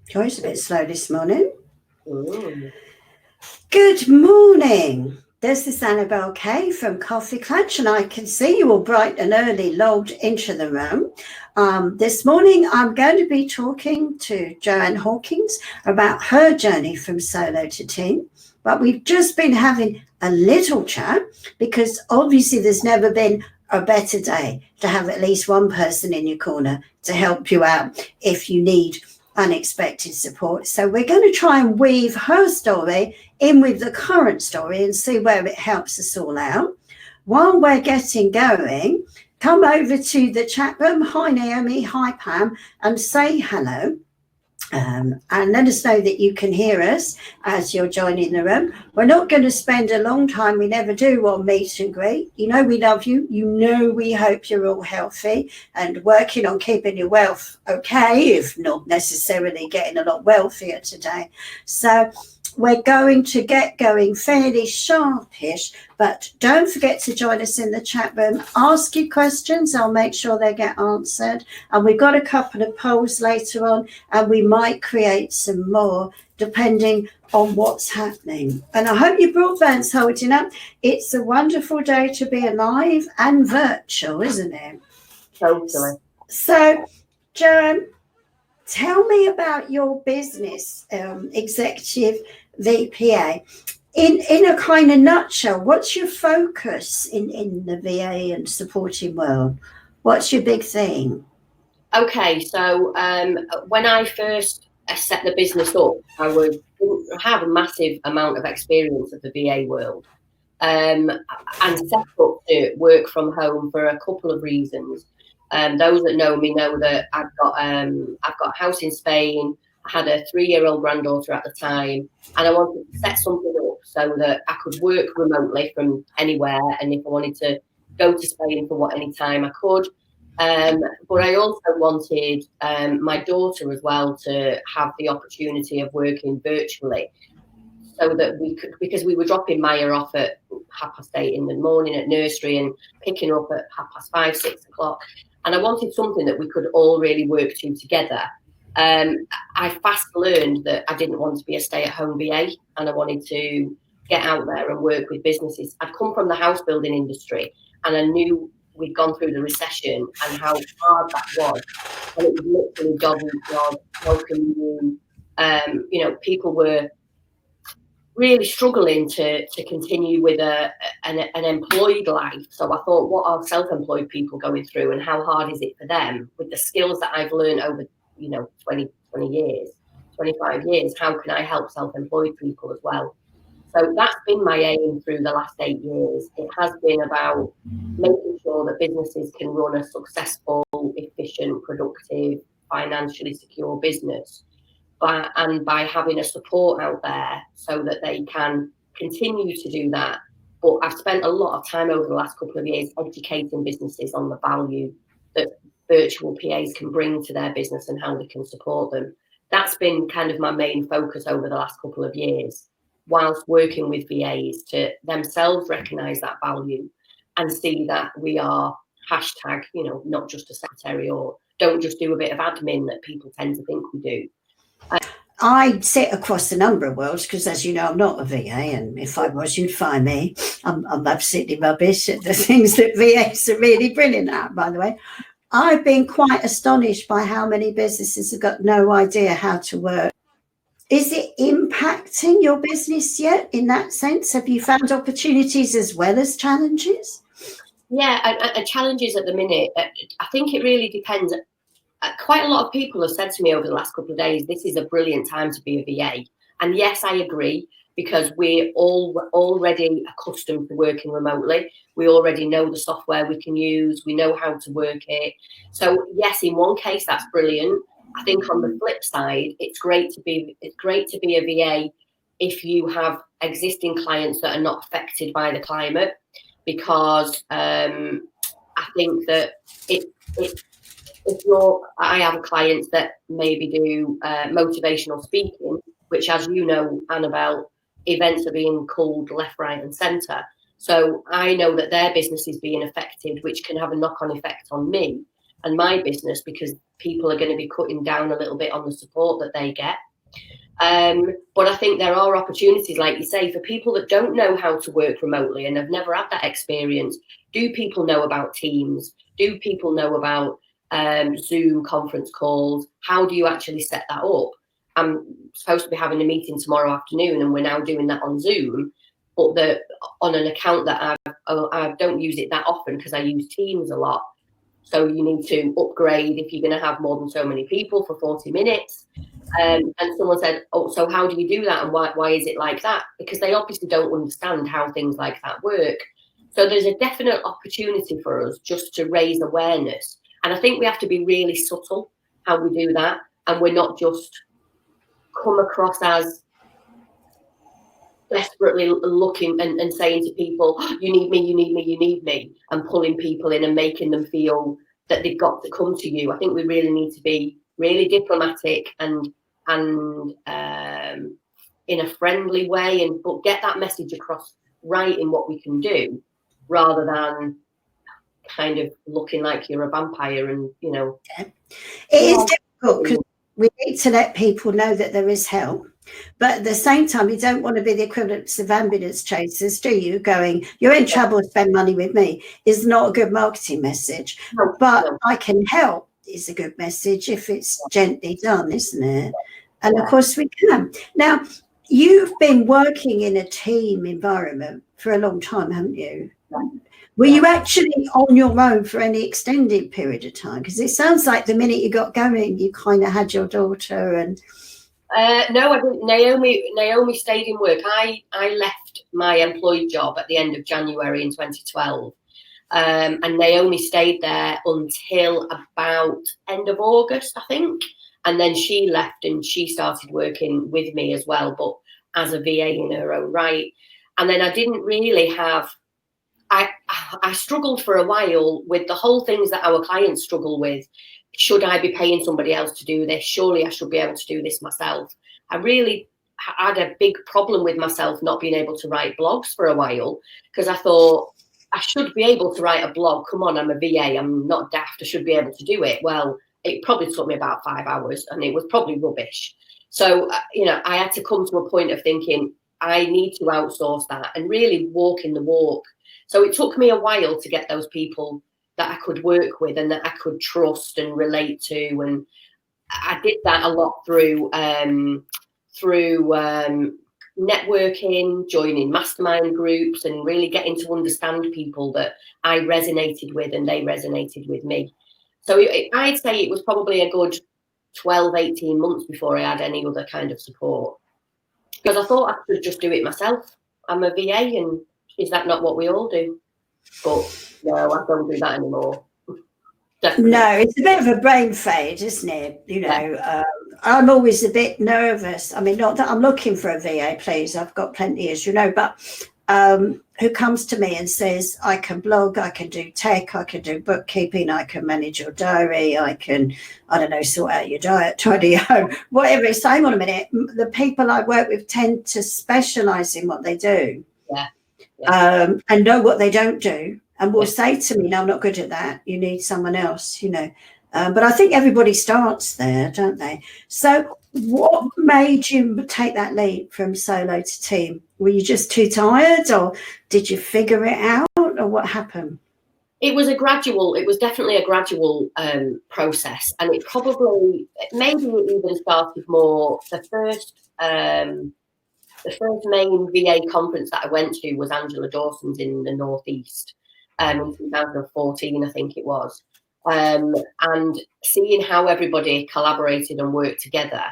Joy's a bit slow this morning. Ooh. Good morning. This is Annabel Kaye from KoffeeKlatch, and I can see you all bright and early logged into the room. This morning, I'm going to be talking to Joanne Hawkins about her journey from solo to team. But we've just been having a little chat because obviously there's never been a better day to have at least one person in your corner to help you out if you need unexpected support. So we're going to try and weave her story in with the current story and see where it helps us all out. While we're getting going, come over to the chat room. Hi Naomi, hi Pam, and say hello. And let us know that you can hear us as you're joining the room. We're not going to spend a long time, we never do, on meet and greet. You know we love you. You know we hope you're all healthy and working on keeping your wealth okay, if not necessarily getting a lot wealthier today. So we're going to get going fairly sharpish, but don't forget to join us in the chat room. Ask your questions. I'll make sure they get answered. And we've got a couple of polls later on, and we might create some more depending on what's happening. And I hope your broadband's holding up. It's a wonderful day to be alive and virtual, isn't it? Totally. So, Joanne, tell me about your business, executive VPA. In a kind of nutshell, what's your focus in the VA and supporting world? What's your big thing? Okay, so when I first set the business up, I didn't have a massive amount of experience of the VA world, and set up to work from home for a couple of reasons. Those that know me know that I've got a house in Spain. I had a 3-year-old granddaughter at the time, and I wanted to set something up so that I could work remotely from anywhere. And if I wanted to go to Spain for any time, I could. But I also wanted my daughter as well to have the opportunity of working virtually, so that we could, because we were dropping Maya off at 8:30 in the morning at nursery and picking her up at 5:30, 6 o'clock. And I wanted something that we could all really work to together. I fast learned that I didn't want to be a stay-at-home VA, and I wanted to get out there and work with businesses. I'd come from the house building industry, and I knew we'd gone through the recession and how hard that was. And it was literally job and job, welcome you. People were really struggling to continue with an employed life. So I thought, what are self-employed people going through, and how hard is it for them with the skills that I've learned over 20 years, 25 years? How can I help self-employed people as well? So that's been my aim through the last 8 years. It has been about making sure that businesses can run a successful, efficient, productive, financially secure business, and by having a support out there so that they can continue to do that. But I've spent a lot of time over the last couple of years educating businesses on the value that virtual PAs can bring to their business and how we can support them. That's been kind of my main focus over the last couple of years, whilst working with VAs to themselves recognise that value and see that we are hashtag, not just a secretary, or don't just do a bit of admin that people tend to think we do. I sit across a number of worlds because, as you know, I'm not a VA, and if I was, you'd find me. I'm absolutely rubbish at the things that VAs are really brilliant at, by the way. I've been quite astonished by how many businesses have got no idea how to work. Is it impacting your business yet in that sense? Have you found opportunities as well as challenges? Yeah, and challenges at the minute, I think it really depends. Quite a lot of people have said to me over the last couple of days, this is a brilliant time to be a VA. And yes, I agree, because we're all already accustomed to working remotely. We already know the software we can use. We know how to work it. So yes, in one case, that's brilliant. I think on the flip side, it's great to be a VA if you have existing clients that are not affected by the climate, because I think that I have clients that maybe do motivational speaking, which, as you know, Annabel, events are being culled left, right, and centre. So I know that their business is being affected, which can have a knock-on effect on me. and my business, because people are going to be cutting down a little bit on the support that they get. But I think there are opportunities, like you say, for people that don't know how to work remotely and have never had that experience. Do people know about Teams? Do people know about Zoom conference calls? How do you actually set that up? I'm supposed to be having a meeting tomorrow afternoon, and we're now doing that on Zoom, but on an account that I don't use it that often because I use Teams a lot. So you need to upgrade if you're going to have more than so many people for 40 minutes. And someone said, oh, so how do you do that? And why is it like that? Because they obviously don't understand how things like that work. So there's a definite opportunity for us just to raise awareness. And I think we have to be really subtle how we do that. And we're not just come across as desperately looking and saying to people, oh, you need me, you need me, you need me, and pulling people in and making them feel that they've got to come to you. I think we really need to be really diplomatic and in a friendly way, but get that message across right in what we can do, rather than kind of looking like you're a vampire. And it is difficult because we need to let people know that there is help. But at the same time, you don't want to be the equivalent of ambulance chasers, do you? Going, you're in trouble, spend money with me, is not a good marketing message. No, but no. I can help is a good message if it's gently done, isn't it? And of course we can. Now, you've been working in a team environment for a long time, haven't you? Were you actually on your own for any extended period of time? Because it sounds like the minute you got going, you kind of had your daughter and... No, I didn't. Naomi stayed in work. I left my employed job at the end of January in 2012. And Naomi stayed there until about end of August, I think. And then she left and she started working with me as well, but as a VA in her own right. And then I didn't really have... I struggled for a while with the whole things that our clients struggle with. Should I be paying somebody else to do this? Surely I should be able to do this myself. I really had a big problem with myself not being able to write blogs for a while, because I thought I should be able to write a blog. Come on, I'm a VA. I'm not daft. I should be able to do it. Well, it probably took me about 5 hours and it was probably rubbish. So, I had to come to a point of thinking I need to outsource that and really walk in the walk. So it took me a while to get those people that I could work with and that I could trust and relate to. And I did that a lot through networking, joining mastermind groups, and really getting to understand people that I resonated with and they resonated with me. So I'd say it was probably a good 12, 18 months before I had any other kind of support, because I thought I could just do it myself. I'm a VA, and is that not what we all do? But no, I don't do that anymore. Definitely. No, it's a bit of a brain fade, isn't it? I'm always a bit nervous. I mean, not that I'm looking for a VA, please. I've got plenty, as you know, but who comes to me and says, I can blog, I can do tech, I can do bookkeeping, I can manage your diary, I can, sort out your diet, tidy your home, whatever it's. Hang on a minute. The people I work with tend to specialize in what they do. And know what they don't do, and will say to me, no, I'm not good at that, you need someone else, but I think everybody starts there, don't they? So what made you take that leap from solo to team? Were you just too tired, or did you figure it out, or what happened? It was definitely a gradual process, and it maybe it even started more. The first main VA conference that I went to was Angela Dawson's in the Northeast in 2014, I think it was. And seeing how everybody collaborated and worked together,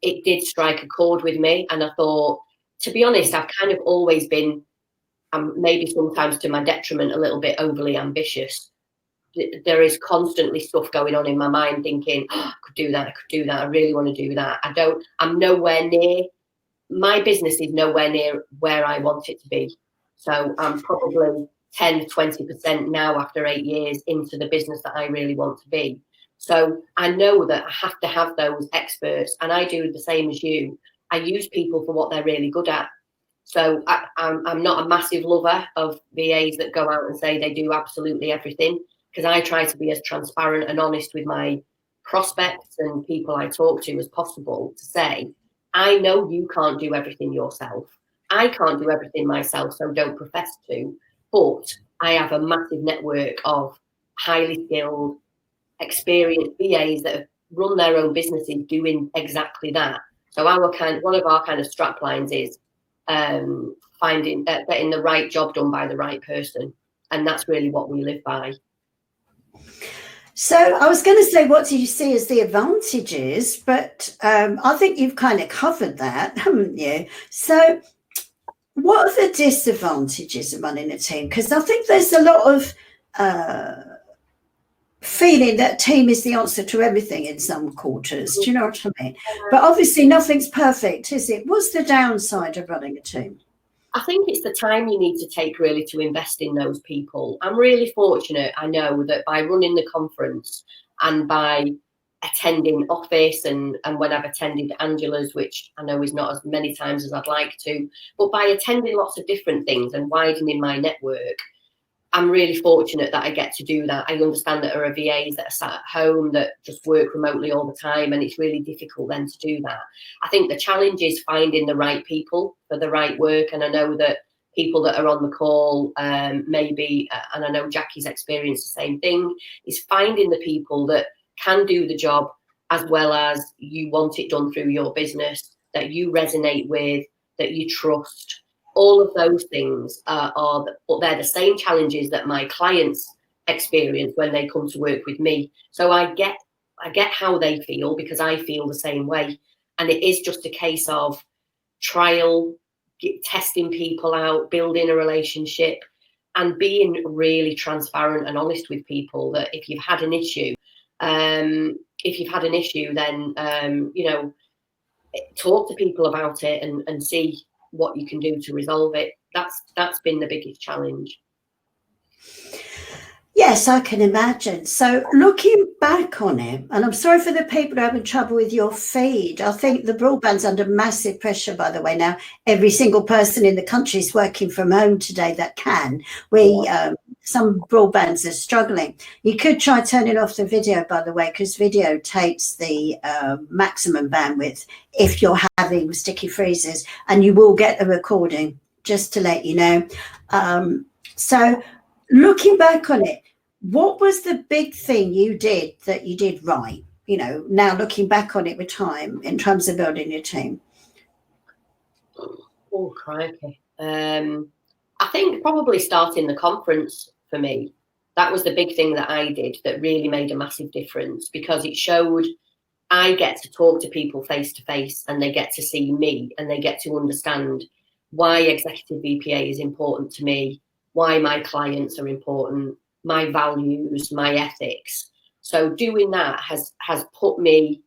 it did strike a chord with me. And I thought, to be honest, I've kind of always been, maybe sometimes to my detriment, a little bit overly ambitious. There is constantly stuff going on in my mind thinking, oh, I could do that, I really want to do that. I'm nowhere near. My business is nowhere near where I want it to be. So I'm probably 10, 20% now after 8 years into the business that I really want to be. So I know that I have to have those experts, and I do the same as you. I use people for what they're really good at. So I'm not a massive lover of VAs that go out and say they do absolutely everything. because I try to be as transparent and honest with my prospects and people I talk to as possible, to say, I know you can't do everything yourself. I can't do everything myself, so don't profess to. But I have a massive network of highly skilled, experienced VAs that have run their own businesses doing exactly that. So one of our kind of strap lines is getting the right job done by the right person, and that's really what we live by. So I was going to say, what do you see as the advantages? But I think you've kind of covered that, haven't you? So what are the disadvantages of running a team? Because I think there's a lot of feeling that team is the answer to everything in some quarters. Do you know what I mean? But obviously nothing's perfect, is it? What's the downside of running a team? I think it's the time you need to take really to invest in those people. I'm really fortunate, I know, that by running the conference and by attending office and when I've attended Angela's, which I know is not as many times as I'd like to, but by attending lots of different things and widening my network, I'm really fortunate that I get to do that. I understand that there are VAs that are sat at home that just work remotely all the time, and it's really difficult then to do that. I think the challenge is finding the right people for the right work. And I know that people that are on the call maybe, and I know Jackie's experienced the same thing, is finding the people that can do the job as well as you want it done through your business, that you resonate with, that you trust. All of those things but they're the same challenges that my clients experience when they come to work with me. So I get how they feel, because I feel the same way. And it is just a case of trial, testing people out, building a relationship, and being really transparent and honest with people that if you've had an issue, then talk to people about it and see what you can do to resolve it. That's been the biggest challenge. Yes, I can imagine. So looking back on it, and I'm sorry for the people who are having trouble with your feed. I think the broadband's under massive pressure, by the way. Now, every single person in the country is working from home today that can. Some broadbands are struggling. You could try turning off the video, by the way, because video takes the maximum bandwidth if you're having sticky freezes, and you will get the recording, just to let you know. So looking back on it, what was the big thing you did that you did right? You know, now looking back on it with time in terms of building your team. Oh, crikey. I think probably starting the conference for me, that was the big thing that I did that really made a massive difference, because it showed I get to talk to people face to face, and they get to see me, and they get to understand why executive VPA is important to me, why my clients are important, my values, my ethics. So doing that has put me,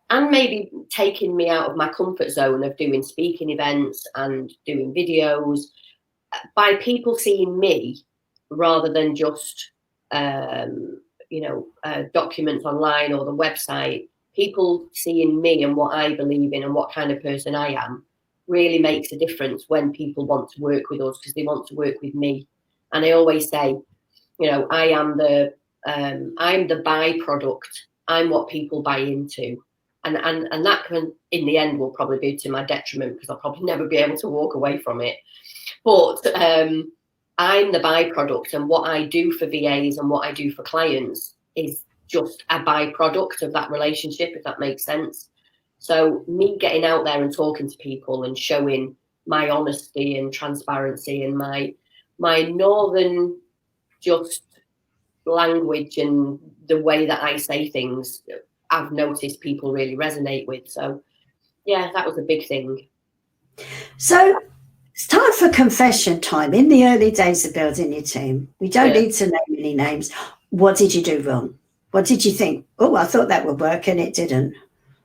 and maybe taking me out of my comfort zone of doing speaking events and doing videos, by people seeing me rather than just documents online or the website. People seeing me and what I believe in and what kind of person I am really makes a difference when people want to work with us, because they want to work with me. And I always say, I'm the byproduct. I'm what people buy into. And that can, in the end, will probably be to my detriment, because I'll probably never be able to walk away from it. But I'm the byproduct, and what I do for VAs and what I do for clients is just a byproduct of that relationship, if that makes sense. So me getting out there and talking to people and showing my honesty and transparency and my northern just language and the way that I say things, I've noticed people really resonate with. So yeah, that was a big thing. So it's time for confession time. In the early days of building your team, we don't need to name any names. What did you do wrong? What did you think? Oh, I thought that would work, and it didn't.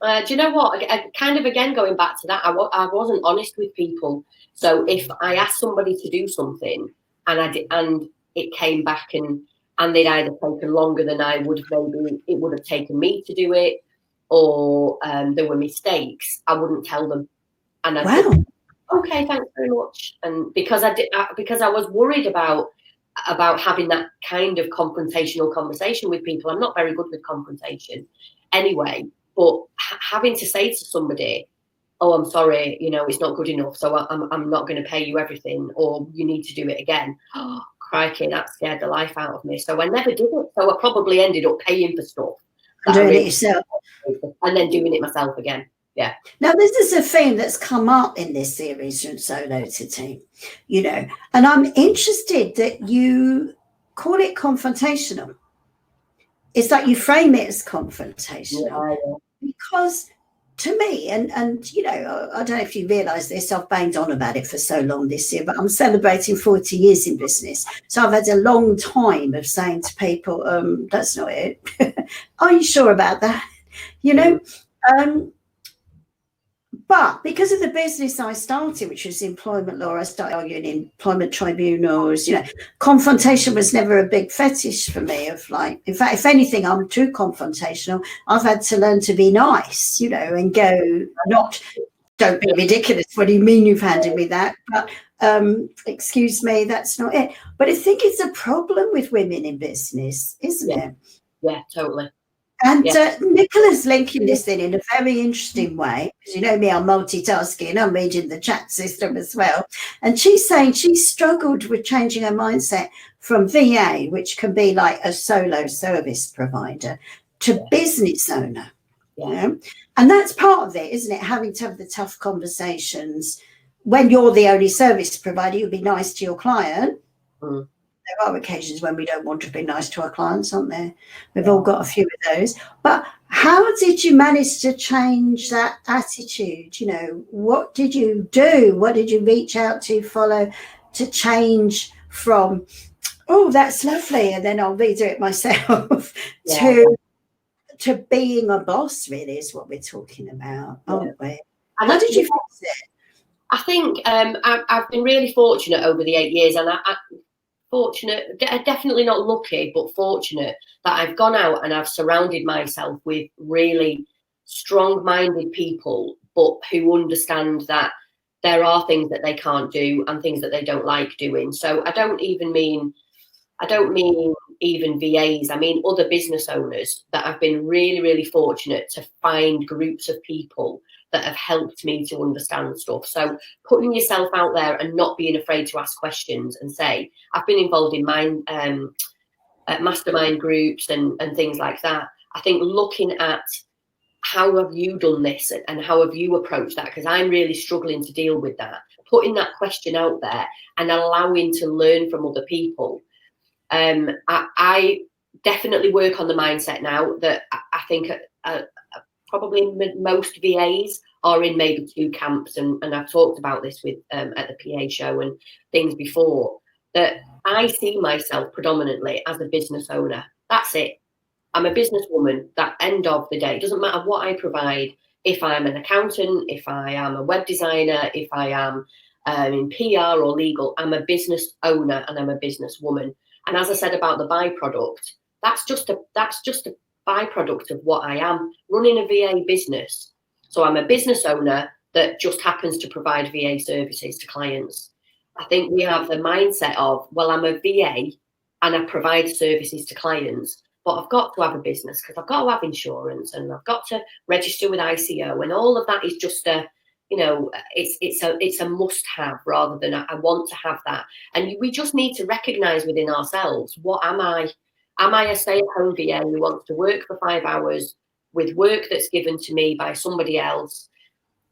Do you know what? Kind of again, going back to that, I wasn't honest with people. So if I asked somebody to do something and it came back and they'd either taken longer than I would have, maybe it would have taken me to do it, or there were mistakes, I wouldn't tell them. And I said, okay, thanks very much. And because I was worried about about having that kind of confrontational conversation with people. I'm not very good with confrontation anyway, but having to say to somebody, oh, I'm sorry, you know, it's not good enough, so I'm not going to pay you everything, or you need to do it again. Oh, crikey, that scared the life out of me. So I never did it. So I probably ended up paying for stuff. Doing it yourself. And then doing it myself again. Yeah. Now, this is a theme that's come up in this series from Solo to Team, you know, and I'm interested that you call it confrontational. It's like you frame it as confrontational, because to me, and you know, I don't know if you realise this, I've banged on about it for so long this year, but I'm celebrating 40 years in business. So I've had a long time of saying to people, that's not it. Are you sure about that? You know, but because of the business I started, which was employment law, I started arguing in employment tribunals, you know, confrontation was never a big fetish for me of like, in fact, if anything, I'm too confrontational. I've had to learn to be nice, you know, and go, not, don't be ridiculous. What do you mean you've handed me that? But excuse me, that's not it. But I think it's a problem with women in business, isn't it? Yeah, totally. And Nicola's linking this in a very interesting way, because you know me, I'm multitasking, I'm reading the chat system as well. And she's saying she struggled with changing her mindset from VA, which can be like a solo service provider, to business owner. You know? And that's part of it, isn't it? Having to have the tough conversations. When you're the only service provider, you'll be nice to your client. There are occasions when we don't want to be nice to our clients, aren't there? We've all got a few of those. But how did you manage to change that attitude? You know, what did you do? What did you reach out to follow to change from, oh, that's lovely, and then I'll redo it myself, to being a boss, really, is what we're talking about, aren't we? And how did you fix it? I think I've been really fortunate over the 8 years, and definitely not lucky, but fortunate that I've gone out and I've surrounded myself with really strong-minded people, but who understand that there are things that they can't do and things that they don't like doing. So I don't mean even VAs. I mean other business owners that I've been really, really fortunate to find groups of people that have helped me to understand stuff. So putting yourself out there and not being afraid to ask questions and say, I've been involved in mastermind groups and things like that. I think looking at how have you done this and how have you approached that? Because I'm really struggling to deal with that. Putting that question out there and allowing to learn from other people. I definitely work on the mindset now that I think probably most VAs are in maybe two camps, and I've talked about this with at the PA show and things before, that I see myself predominantly as a business owner. That's it. I'm a businesswoman. That end of the day, it doesn't matter what I provide. If I'm an accountant, if I am a web designer, if I am in PR or legal, I'm a business owner and I'm a businesswoman. And as I said about the byproduct, that's just a byproduct of what I am, running a VA business. So I'm a business owner that just happens to provide VA services to clients. I think we have the mindset of, well, I'm a VA and I provide services to clients, but I've got to have a business because I've got to have insurance and I've got to register with ICO, and all of that is just a, you know, it's a must have rather than I want to have that. And we just need to recognize within ourselves, what am I? Am I a stay-at-home VA who wants to work for 5 hours with work that's given to me by somebody else?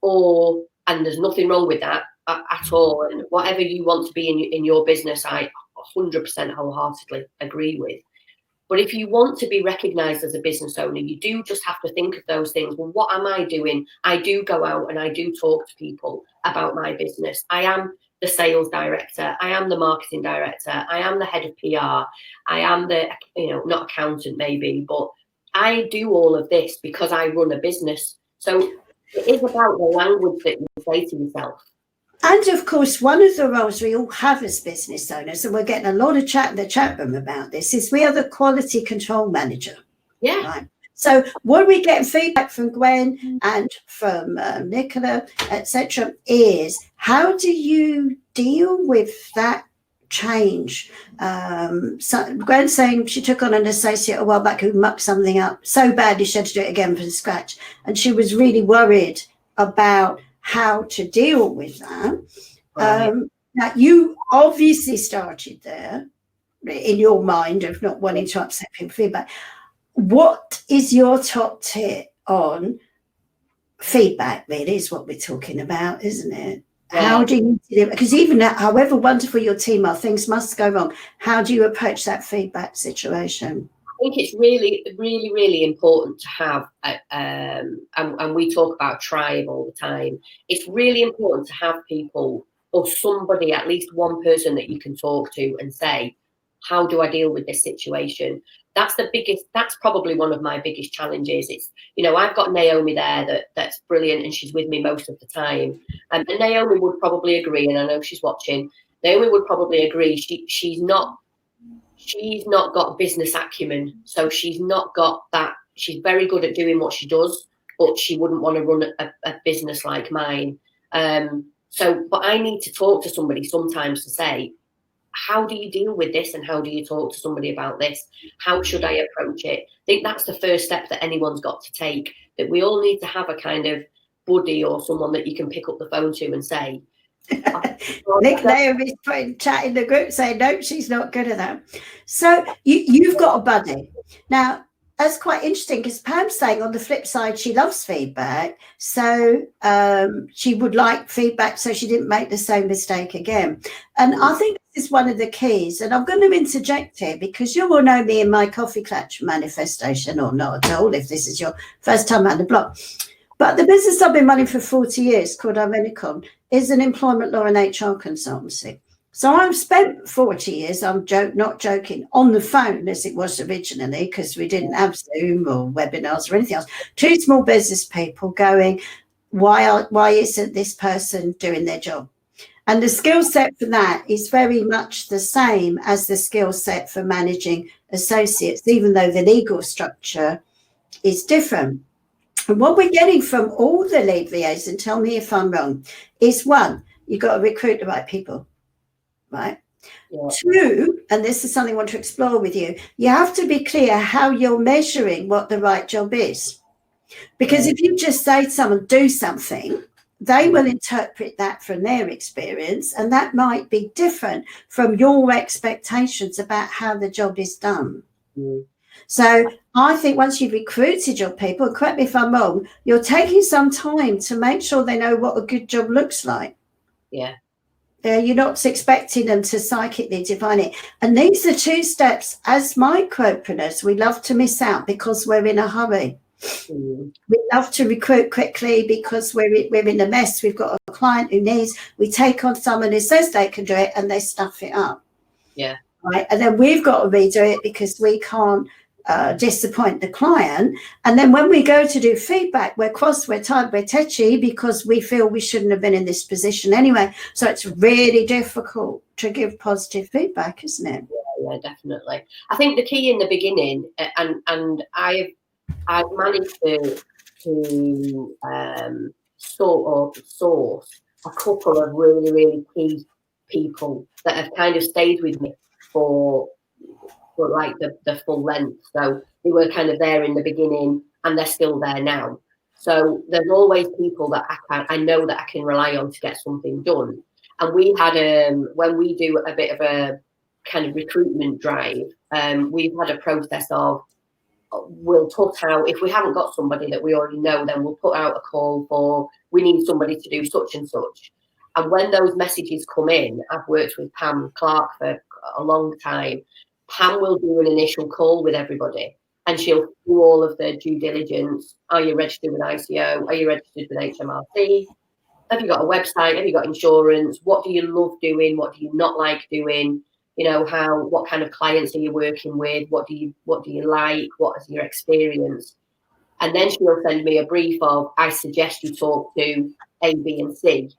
And there's nothing wrong with that at all. And whatever you want to be in your business, I 100% wholeheartedly agree with. But if you want to be recognised as a business owner, you do just have to think of those things. Well, what am I doing? I do go out and I do talk to people about my business. I am the sales director. I am the marketing director. I am the head of PR. I am the, not accountant maybe, but I do all of this because I run a business. So it is about the language that you say to yourself. And of course, one of the roles we all have as business owners, and we're getting a lot of chat in the chat room about this, is we are the quality control manager. Yeah. Right. So what we get feedback from Gwen and from Nicola, etc., is how do you deal with that change. So Gwen's saying she took on an associate a while back who mucked something up so badly she had to do it again from scratch, and she was really worried about how to deal with that. Right. Now, you obviously started there in your mind of not wanting to upset people feedback. What is your top tip on feedback? Really is what we're talking about, isn't it? Yeah. How do you do it? Because even however wonderful your team are, things must go wrong. How do you approach that feedback situation? I think it's really, really, really important to have, and we talk about tribe all the time. It's really important to have people or somebody, at least one person that you can talk to and say, how do I deal with this situation? That's probably one of my biggest challenges. It's, I've got Naomi there that's brilliant and she's with me most of the time. And Naomi would probably agree, and I know she's watching. Naomi would probably agree. She's not got business acumen, so she's not got that. She's very good at doing what she does, but she wouldn't want to run a business like mine. But I need to talk to somebody sometimes to say, how do you deal with this, and how do you talk to somebody about this? How should I approach it? I think that's the first step that anyone's got to take, that we all need to have a kind of buddy or someone that you can pick up the phone to and say, Nick Naomi's putting chat in the group saying, no, she's not good at that. So you've got a buddy. Now, that's quite interesting because Pam's saying on the flip side, she loves feedback. So she would like feedback so she didn't make the same mistake again. And I think this is one of the keys. And I'm going to interject here because you will know me in my KoffeeKlatch manifestation, or not at all if this is your first time around the block. But the business I've been running for 40 years, called Irenicon, is an employment law and HR consultancy. So I've spent 40 years, I'm not joking, on the phone as it was originally, because we didn't have Zoom or webinars or anything else. Two small business people going, why isn't this person doing their job? And the skill set for that is very much the same as the skill set for managing associates, even though the legal structure is different. And what we're getting from all the lead VAs, and tell me if I'm wrong, is one, you've got to recruit the right people, right? Yeah. Two, and this is something I want to explore with you, you have to be clear how you're measuring what the right job is. Because if you just say to someone, do something, they will interpret that from their experience, and that might be different from your expectations about how the job is done. Mm. So I think once you've recruited your people, correct me if I'm wrong, you're taking some time to make sure they know what a good job looks like. Yeah. You're not expecting them to psychically define it. And these are two steps, as micropreneurs, we love to miss out because we're in a hurry. Mm. We love to recruit quickly because we're in a mess. We've got a client who needs, we take on someone who says they can do it and they stuff it up. Yeah. Right. And then we've got to redo it because we can't disappoint the client. And then when we go to do feedback, we're cross, we're tired, we're tetchy because we feel we shouldn't have been in this position anyway. So it's really difficult to give positive feedback, isn't it? Yeah, definitely. I think the key in the beginning, and I've managed to source a couple of really, really key people that have kind of stayed with me for like the full length. So they were kind of there in the beginning and they're still there now. So there's always people that I know that I can rely on to get something done. And we had when we do a bit of a kind of recruitment drive, we've had a process of, we'll put out, if we haven't got somebody that we already know, then we'll put out a call for, we need somebody to do such and such. And when those messages come in, I've worked with Pam Clark for a long time. Pam will do an initial call with everybody and she'll do all of the due diligence. Are you registered with ICO? Are you registered with HMRC? Have you got a website? Have you got insurance? What do you love doing? What do you not like doing? What kind of clients are you working with? What do you like? What is your experience? And then she'll send me a brief of, I suggest you talk to A, B, and C.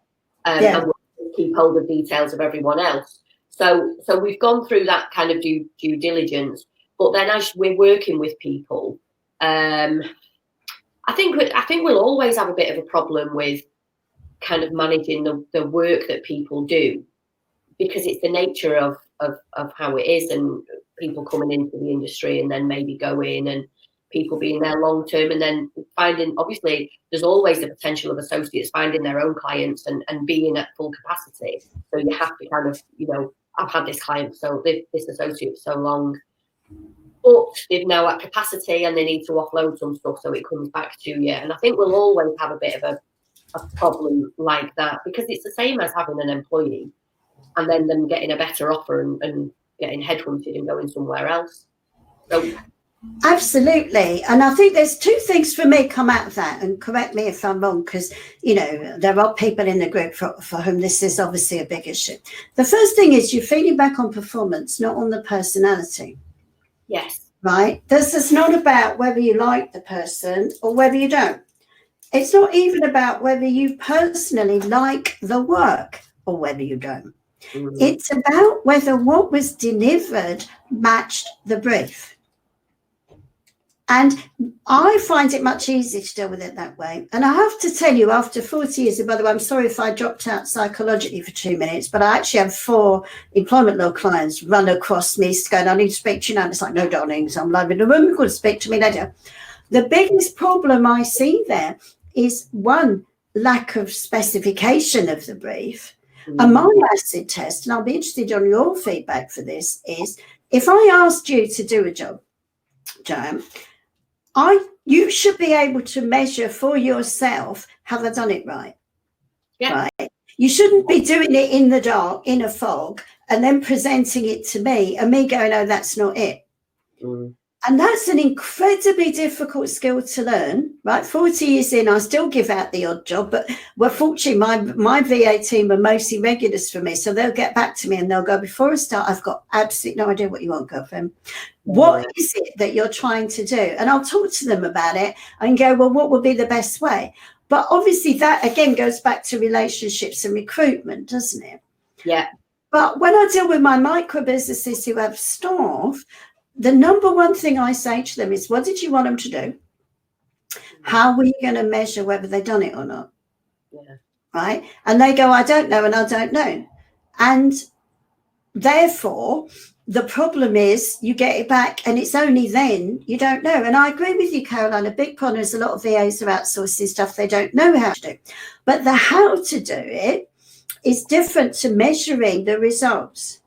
And we'll keep hold of details of everyone else. So we've gone through that kind of due diligence, but then as we're working with people, I think we'll always have a bit of a problem with kind of managing the work that people do, because it's the nature of how it is, and people coming into the industry and then maybe going, and people being there long term, and then finding, obviously there's always the potential of associates finding their own clients and being at full capacity. So you have to kind of, you know, I've had this client, so this associate for so long, but they've now at capacity and they need to offload some stuff, so it comes back to you. And I think we'll always have a bit of a problem like that, because it's the same as having an employee and then them getting a better offer and getting headhunted and going somewhere else. So absolutely. And I think there's two things for me come out of that, and correct me if I'm wrong, because, you know, there are people in the group for whom this is obviously a big issue. The first thing is you're feeding back on performance, not on the personality. yes. Right? This is not about whether you like the person or whether you don't. It's not even about whether you personally like the work or whether you don't. Mm-hmm. It's about whether what was delivered matched the brief. And I find it much easier to deal with it that way. And I have to tell you, after 40 years, and by the way, I'm sorry if I dropped out psychologically for 2 minutes, but I actually have 4 employment law clients run across me going, I need to speak to you now. And it's like, no, darlings, I'm live in the room. You've got to speak to me later. The biggest problem I see there is, one, lack of specification of the brief. Mm-hmm. And my acid test, and I'll be interested on your feedback for this, is if I asked you to do a job, Joanne, you should be able to measure for yourself, have I done it right? Yeah. Right. You shouldn't be doing it in the dark, in a fog, and then presenting it to me and me going, oh, that's not it. Mm. And that's an incredibly difficult skill to learn, right? 40 years in, I still give out the odd job, but well, fortunately, my VA team are mostly regulars for me. So they'll get back to me and they'll go, before I start, I've got absolutely no idea what you want, girlfriend. What is it that you're trying to do? And I'll talk to them about it and go, well, what would be the best way? But obviously that, again, goes back to relationships and recruitment, doesn't it? Yeah. But when I deal with my micro businesses who have staff, the number one thing I say to them is, what did you want them to do? How were you going to measure whether they've done it or not? Yeah. Right? And they go, I don't know, and I don't know. And therefore, the problem is you get it back and it's only then you don't know. And I agree with you, Caroline. A big problem is a lot of VAs are outsourcing stuff they don't know how to do. But the how to do it is different to measuring the results.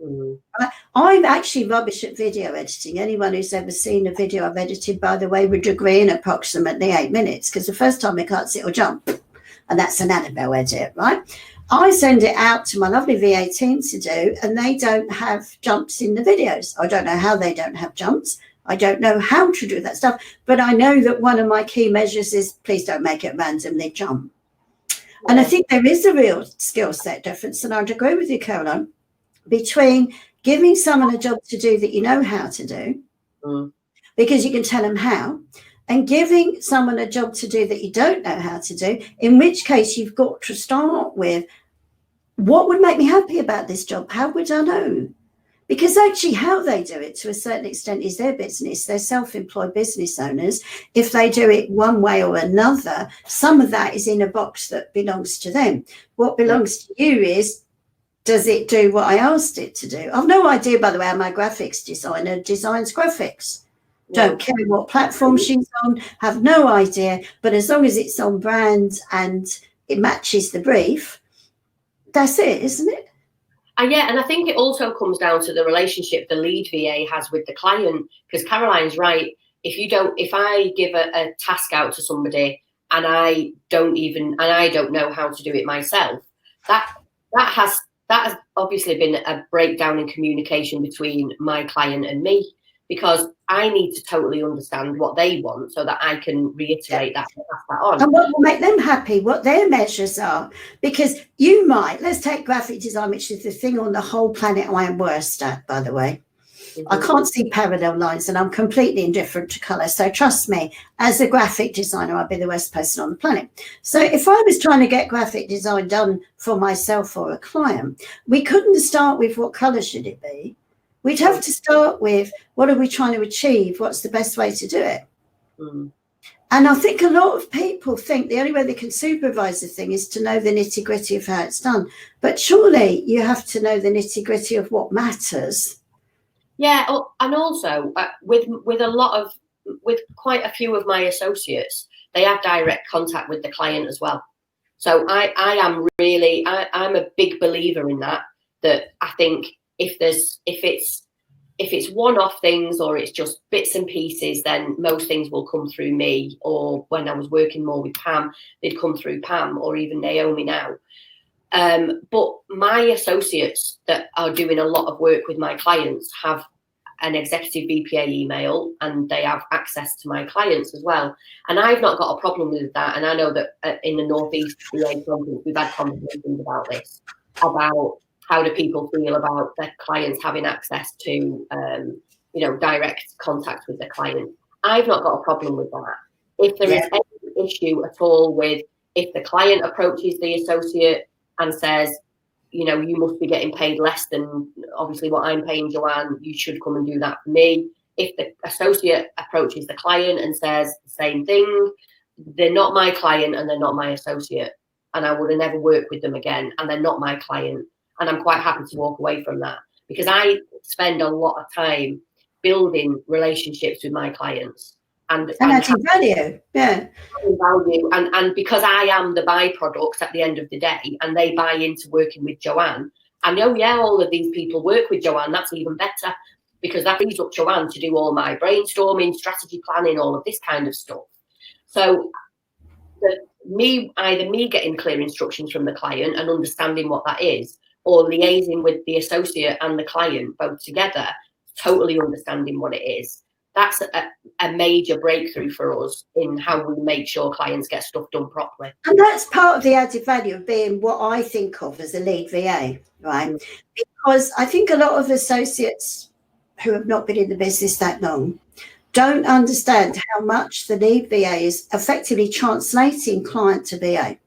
Mm-hmm. I'm actually rubbish at video editing. Anyone who's ever seen a video I've edited, by the way, would agree in approximately 8 minutes, because the first time it cuts, it'll jump. And that's an Annabel edit, right? I send it out to my lovely VA team to do, and they don't have jumps in the videos. I don't know how they don't have jumps. I don't know how to do that stuff. But I know that one of my key measures is please don't make it randomly jump. Yeah. And I think there is a real skill set difference. And I'd agree with you, Caroline, between giving someone a job to do that you know how to do, because you can tell them how, and giving someone a job to do that you don't know how to do, in which case you've got to start with, what would make me happy about this job? How would I know? Because actually how they do it to a certain extent is their business. They're self-employed business owners. If they do it one way or another, some of that is in a box that belongs to them. What belongs to you is, does it do what I asked it to do? I've no idea, by the way, how my graphics designer designs graphics. Don't care what platform she's on, have no idea. But as long as it's on brand and it matches the brief, that's it, isn't it? Yeah, and I think it also comes down to the relationship the lead VA has with the client. Because Caroline's right. If I give a task out to somebody and I don't know how to do it myself, that has obviously been a breakdown in communication between my client and me, because I need to totally understand what they want so that I can reiterate that and pass that on. And what will make them happy, what their measures are. Because you might, let's take graphic design, which is the thing on the whole planet I am worst at, by the way. Mm-hmm. I can't see parallel lines and I'm completely indifferent to colour. So trust me, as a graphic designer, I'd be the worst person on the planet. So if I was trying to get graphic design done for myself or a client, we couldn't start with what colour should it be. We'd have to start with, what are we trying to achieve? What's the best way to do it? Mm. And I think a lot of people think the only way they can supervise a thing is to know the nitty gritty of how it's done. But surely you have to know the nitty gritty of what matters. Yeah, and also with quite a few of my associates, they have direct contact with the client as well. So I'm a big believer in that I think if it's one-off things or it's just bits and pieces, then most things will come through me. Or when I was working more with Pam, they'd come through Pam or even Naomi now. But my associates that are doing a lot of work with my clients have an executive BPA email, and they have access to my clients as well. And I've not got a problem with that. And I know that in the Northeast BA conference, we've had conversations about this, about how do people feel about their clients having access to, direct contact with the client. I've not got a problem with that. If there is any issue at all with if the client approaches the associate and says, you must be getting paid less than obviously what I'm paying Joanne, you should come and do that for me. If the associate approaches the client and says the same thing, they're not my client and they're not my associate. And I would have never worked with them again, and they're not my client. And I'm quite happy to walk away from that, because I spend a lot of time building relationships with my clients. And adding value, value, and because I am the byproduct at the end of the day, and they buy into working with Joanne, I know, all of these people work with Joanne. That's even better, because that frees up Joanne to do all my brainstorming, strategy planning, all of this kind of stuff. So either me getting clear instructions from the client and understanding what that is, or liaising with the associate and the client both together, totally understanding what it is. That's a major breakthrough for us in how we make sure clients get stuff done properly. And that's part of the added value of being what I think of as a lead VA, right? Because I think a lot of associates who have not been in the business that long don't understand how much the lead VA is effectively translating client to VA,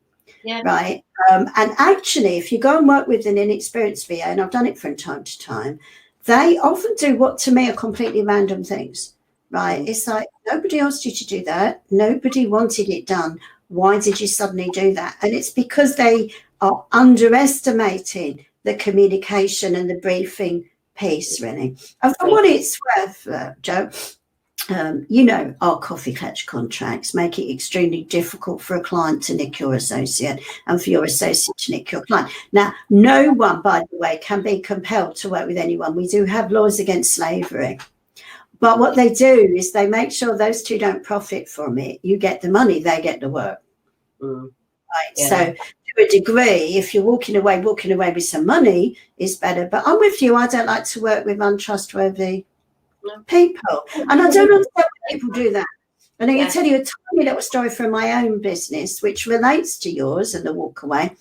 right? And actually, if you go and work with an inexperienced VA, and I've done it from time to time, they often do what to me are completely random things, right? It's like, nobody asked you to do that. Nobody wanted it done. Why did you suddenly do that? And it's because they are underestimating the communication and the briefing piece, really. And for what it's worth, Joe, our KoffeeKlatch contracts make it extremely difficult for a client to nick your associate and for your associate to nick your client. Now, no one, by the way, can be compelled to work with anyone. We do have laws against slavery. But what they do is they make sure those two don't profit from it. You get the money, they get the work. Right. Yeah. So to a degree, if you're walking away with some money is better. But I'm with you. I don't like to work with untrustworthy people. And I don't understand why people do that. And I can tell you a tiny little story from my own business, which relates to yours and the walk away.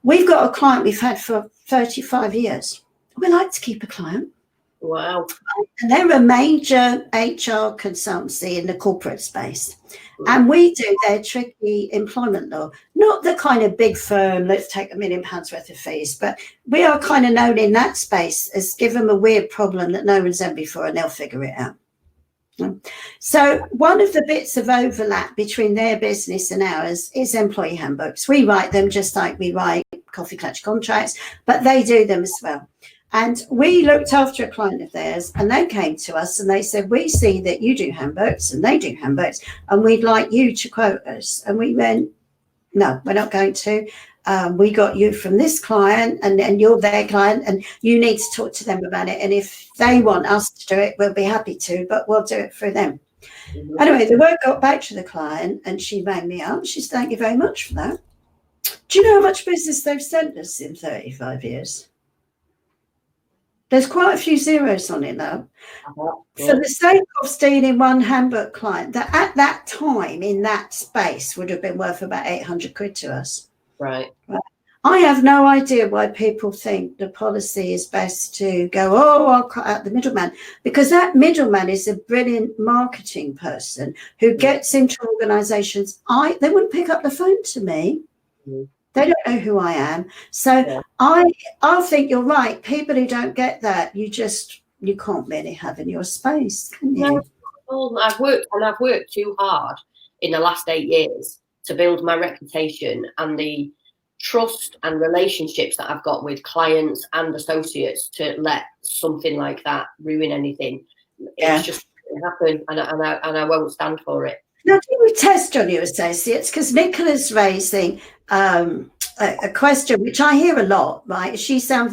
We've got a client we've had for 35 years. We like to keep a client. Wow. And they're a major HR consultancy in the corporate space. And we do their tricky employment law. Not the kind of big firm, let's take £1 million worth of fees, but we are kind of known in that space as give them a weird problem that no one's done before and they'll figure it out. So one of the bits of overlap between their business and ours is employee handbooks. We write them just like we write KoffeeKlatch contracts, but they do them as well. And we looked after a client of theirs, and they came to us and they said, we see that you do handbooks and they do handbooks, and we'd like you to quote us. And we went, no, we're not going to. We got you from this client and you're their client, and you need to talk to them about it. And if they want us to do it, we'll be happy to, but we'll do it through them. Mm-hmm. Anyway, the word got back to the client and she rang me up. She said, thank you very much for that. Do you know how much business they've sent us in 35 years? There's quite a few zeros on it now. For the sake of stealing one handbook client that at that time in that space would have been worth about 800 quid to us. Right. I have no idea why people think the policy is best to go, I'll cut out the middleman, because that middleman is a brilliant marketing person who gets into organisations. They wouldn't pick up the phone to me. Mm. They don't know who I am. So I think you're right. People who don't get that, you can't really have in your space, can you? No, I've worked too hard in the last 8 years to build my reputation and the trust and relationships that I've got with clients and associates to let something like that ruin anything. It's just going to happen, and I won't stand for it. Now, do you test on your associates? Because Nicola's raising a question which I hear a lot, right? Some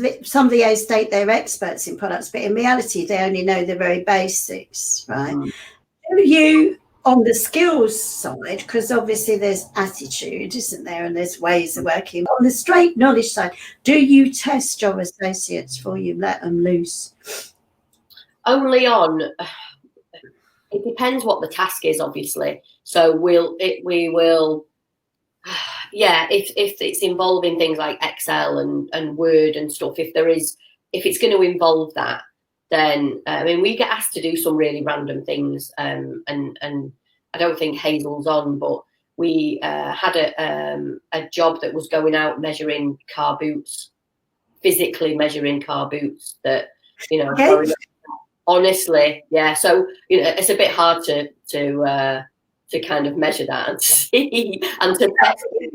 VAs state they're experts in products, but in reality, they only know the very basics, right? Do you, on the skills side, because obviously there's attitude, isn't there? And there's ways of working. On the straight knowledge side, do you test your associates before you let them loose? Only on, it depends what the task is, obviously. So we will, yeah, if it's involving things like Excel and Word and stuff, if it's going to involve that, then I mean, we get asked to do some really random things, and I don't think Hazel's on, but we had a job that was going out measuring car boots, physically measuring car boots that, you know, Okay. honestly, yeah. So, you know, it's a bit hard to kind of measure that and see and to test it.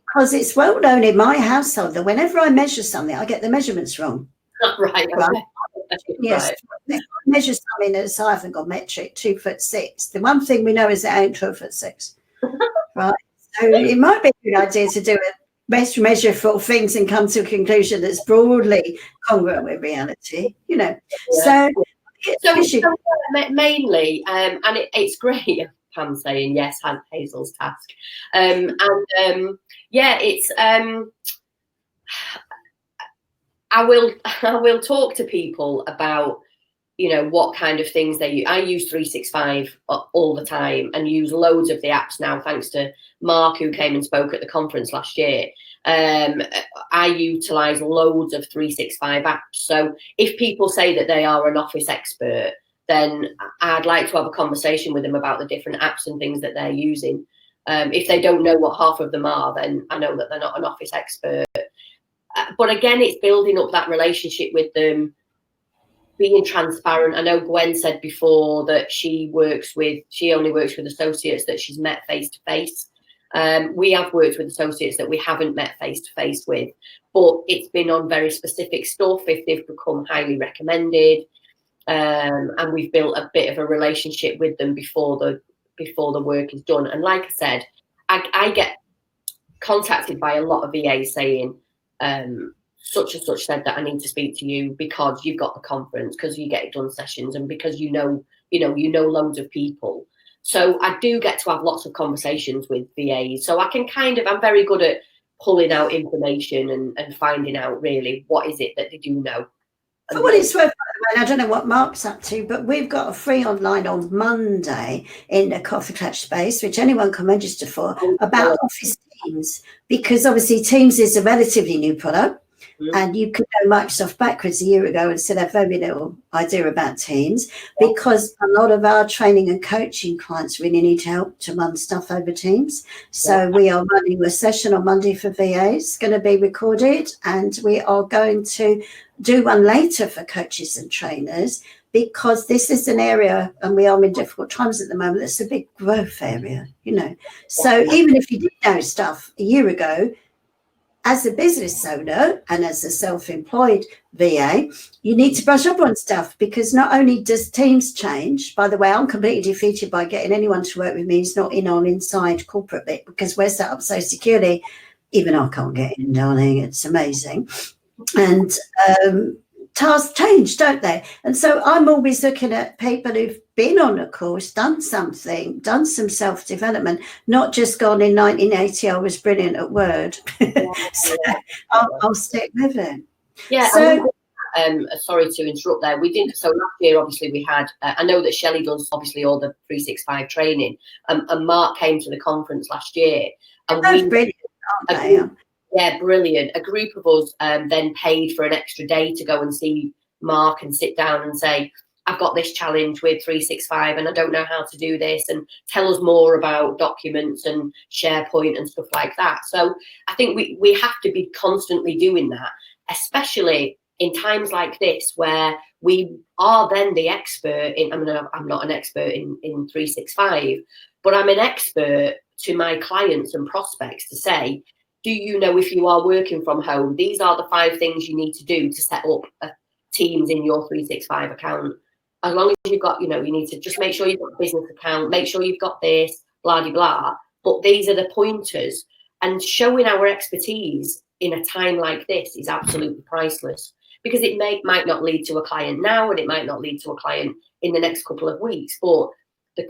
Because it's well known in my household that whenever I measure something, I get the measurements wrong. Right. Yes. Right. I measure something that's, I haven't got metric, 2'6". The one thing we know is it ain't 12'6". Right. So it might be a good idea to do a measure for things and come to a conclusion that's broadly congruent with reality, you know. Yeah. So mainly, and it's great. Pam saying yes, Hazel's task, yeah, it's I will talk to people about, you know, what kind of things they use. I use 365 all the time and use loads of the apps now, thanks to Mark, who came and spoke at the conference last year. I utilize loads of 365 apps. So if people say that they are an office expert, then I'd like to have a conversation with them about the different apps and things that they're using. If they don't know what half of them are, then I know that they're not an office expert. But again, it's building up that relationship with them, being transparent. I know Gwen said before that she only works with associates that she's met face to face. We have worked with associates that we haven't met face to face with, but it's been on very specific stuff. If they've become highly recommended, and we've built a bit of a relationship with them before the work is done. And like I said, I get contacted by a lot of VAs saying, such and such said that I need to speak to you because you've got the conference, because you get it done sessions, and because you know loads of people. So I do get to have lots of conversations with VAs. So I'm very good at pulling out information and finding out really what is it that they do know. For what it's worth, I don't know what Mark's up to, but we've got a free online on Monday in the KoffeeKlatch space, which anyone can register for, about Office Teams, because obviously Teams is a relatively new product. And you could know Microsoft backwards a year ago and still have very little idea about Teams, because a lot of our training and coaching clients really need help to run stuff over Teams. So we are running a session on Monday for VAs. It's going to be recorded, and we are going to do one later for coaches and trainers, because this is an area, and we are in difficult times at the moment, it's a big growth area, you know. So even if you did know stuff a year ago, as a business owner and as a self-employed VA, you need to brush up on stuff, because not only does Teams change, by the way, I'm completely defeated by getting anyone to work with me who's not in on inside corporate bit, because we're set up so securely. Even I can't get in, darling. It's amazing. And tasks change, don't they? And so I'm always looking at people who've been on a course, done something, done some self-development, not just gone in 1980, I was brilliant at Word. So I'll stick with it. Yeah. So, sorry to interrupt there. We did. So last year, obviously, we had, I know that Shelley does obviously all the 365 training, and Mark came to the conference last year. And they're brilliant, aren't they? Yeah, brilliant. A group of us then paid for an extra day to go and see Mark and sit down and say, I've got this challenge with 365 and I don't know how to do this, and tell us more about documents and SharePoint and stuff like that. So I think we have to be constantly doing that, especially in times like this where we are then the expert in, I'm not an expert in 365, but I'm an expert to my clients and prospects to say, do you know, if you are working from home, these are the 5 things you need to do to set up Teams in your 365 account. As long as you've got, you need to just make sure you've got a business account, make sure you've got this, blah, blah, blah. But these are the pointers. And showing our expertise in a time like this is absolutely priceless, because it might not lead to a client now, and it might not lead to a client in the next couple of weeks. But the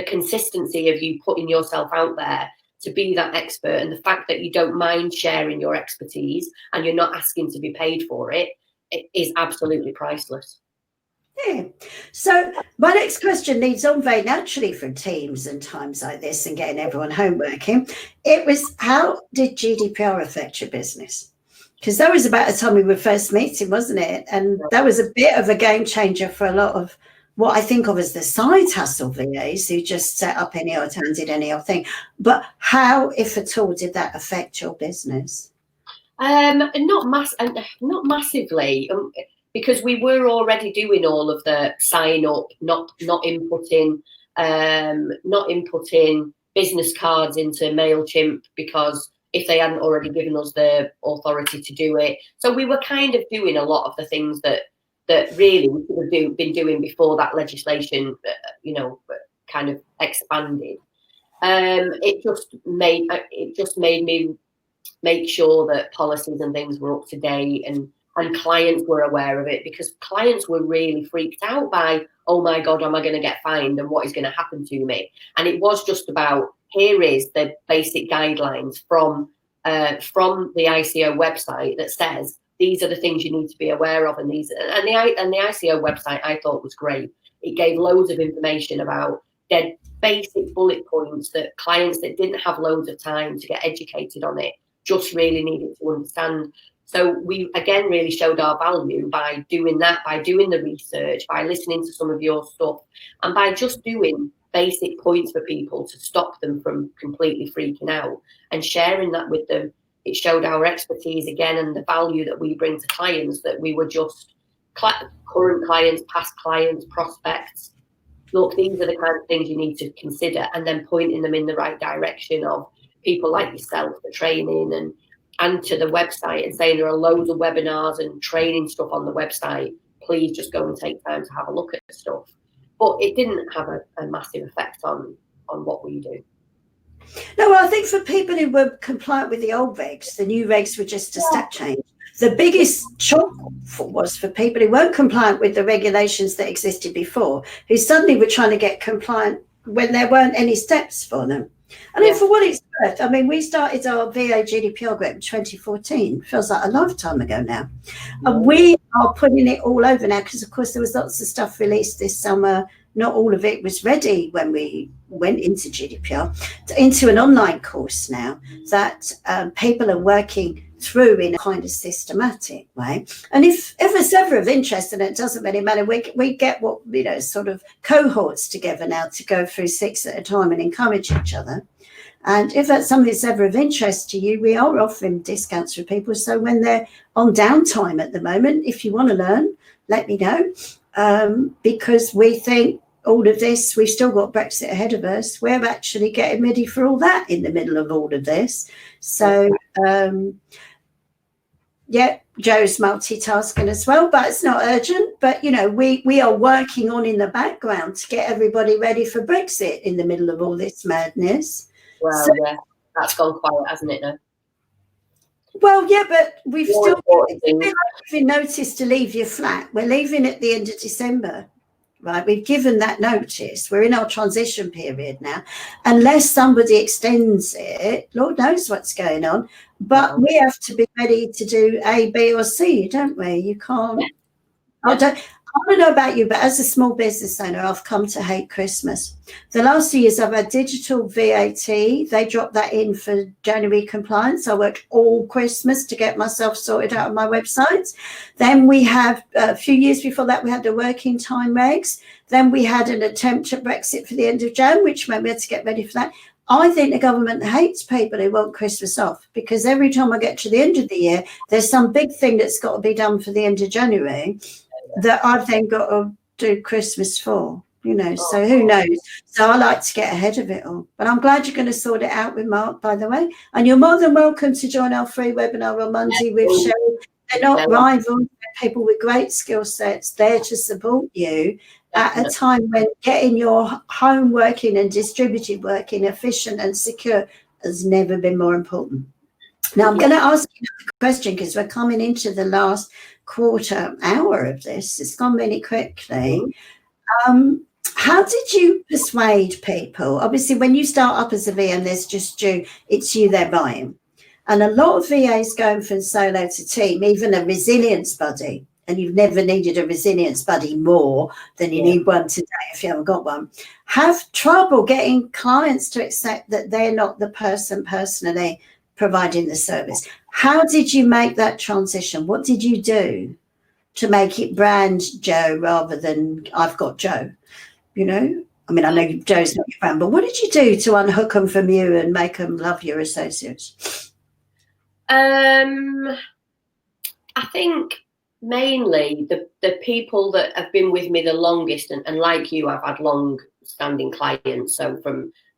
consistency of you putting yourself out there to be that expert, and the fact that you don't mind sharing your expertise and you're not asking to be paid for it, it is absolutely priceless. Yeah. So my next question leads on very naturally from Teams and times like this and getting everyone home working. It was, how did GDPR affect your business? Because that was about the time we were first meeting, wasn't it? And that was a bit of a game changer for a lot of what I think of as the side hustle VAs who just set up any old and did any old thing. But how, if at all, did that affect your business? Not massively, because we were already doing all of the sign up, not inputting business cards into MailChimp, because if they hadn't already given us the authority to do it. So we were kind of doing a lot of the things that really we could have been doing before that legislation, kind of expanded. It just made me make sure that policies and things were up to date, and clients were aware of it, because clients were really freaked out by, oh my God, am I going to get fined, and what is going to happen to me? And it was just about, here is the basic guidelines from the ICO website that says these are the things you need to be aware of, and the ICO website I thought was great. It gave loads of information about dead basic bullet points that clients that didn't have loads of time to get educated on it just really needed to understand. So we, again, really showed our value by doing that, by doing the research, by listening to some of your stuff, and by just doing basic points for people to stop them from completely freaking out and sharing that with them. It showed our expertise again and the value that we bring to clients, that we were just current clients, past clients, prospects. Look, these are the kind of things you need to consider, and then pointing them in the right direction of people like yourself for training, and to the website, and saying there are loads of webinars and training stuff on the website. Please just go and take time to have a look at the stuff. But it didn't have a massive effect on what we do. No, well, I think for people who were compliant with the old regs, the new regs were just a step change. The biggest shock was for people who weren't compliant with the regulations that existed before, who suddenly were trying to get compliant when there weren't any steps for them. And then for what it's worth, I mean, we started our VA GDPR group in 2014. Feels like a lifetime ago now. And we are putting it all over now, because, of course, there was lots of stuff released this summer. Not all of it was ready when we went into GDPR, into an online course now that people are working through in a kind of systematic way. And if it's ever of interest, and it doesn't really matter, we get what, sort of cohorts together now to go through 6 at a time and encourage each other. And if that's something that's ever of interest to you, we are offering discounts for people. So when they're on downtime at the moment, if you want to learn, let me know, because we think all of this, we've still got Brexit ahead of us. We're actually getting ready for all that in the middle of all of this. So, Joe's multitasking as well, but it's not urgent. But, we are working on in the background to get everybody ready for Brexit in the middle of all this madness. Well, that's gone quiet, hasn't it, now? Well, yeah, but we've still given notice to leave your flat. We're leaving at the end of December. Right, we've given that notice. We're in our transition period now. Unless somebody extends it, Lord knows what's going on. But we have to be ready to do A, B, or C, don't we? You can't. I don't know about you, but as a small business owner, I've come to hate Christmas. The last 2 years I've had digital VAT. They dropped that in for January compliance. I worked all Christmas to get myself sorted out on my websites. Then we have a few years before that, we had the working time regs. Then we had an attempt at Brexit for the end of Jan, which meant we had to get ready for that. I think the government hates people who want Christmas off, because every time I get to the end of the year, there's some big thing that's got to be done for the end of January that I've then got to do Christmas for. you know, so who knows? So I like to get ahead of it all. But I'm glad you're going to sort it out with Mark, by the way. And you're more than welcome to join our free webinar on Monday with Cheryl. They're not rivals, they're people with great skill sets there to support you at a time when getting your home working and distributed working efficient and secure has never been more important. Now, I'm going to ask you a question because we're coming into the last quarter hour of this. It's gone really quickly. How did you persuade people? Obviously, when you start up as a VA and there's just you, it's you they're buying. And a lot of VAs going from solo to team, even a resilience buddy, and you've never needed a resilience buddy more than you need one today if you haven't got one, have trouble getting clients to accept that they're not the person personally providing the service. How did you make that transition? What did you do to make it brand Joe rather than I've got Joe? You know, I mean, I know Joe's not your brand, but what did you do to unhook them from you and make them love your associates? I think mainly the people that have been with me the longest, and like you, I've had long standing clients. So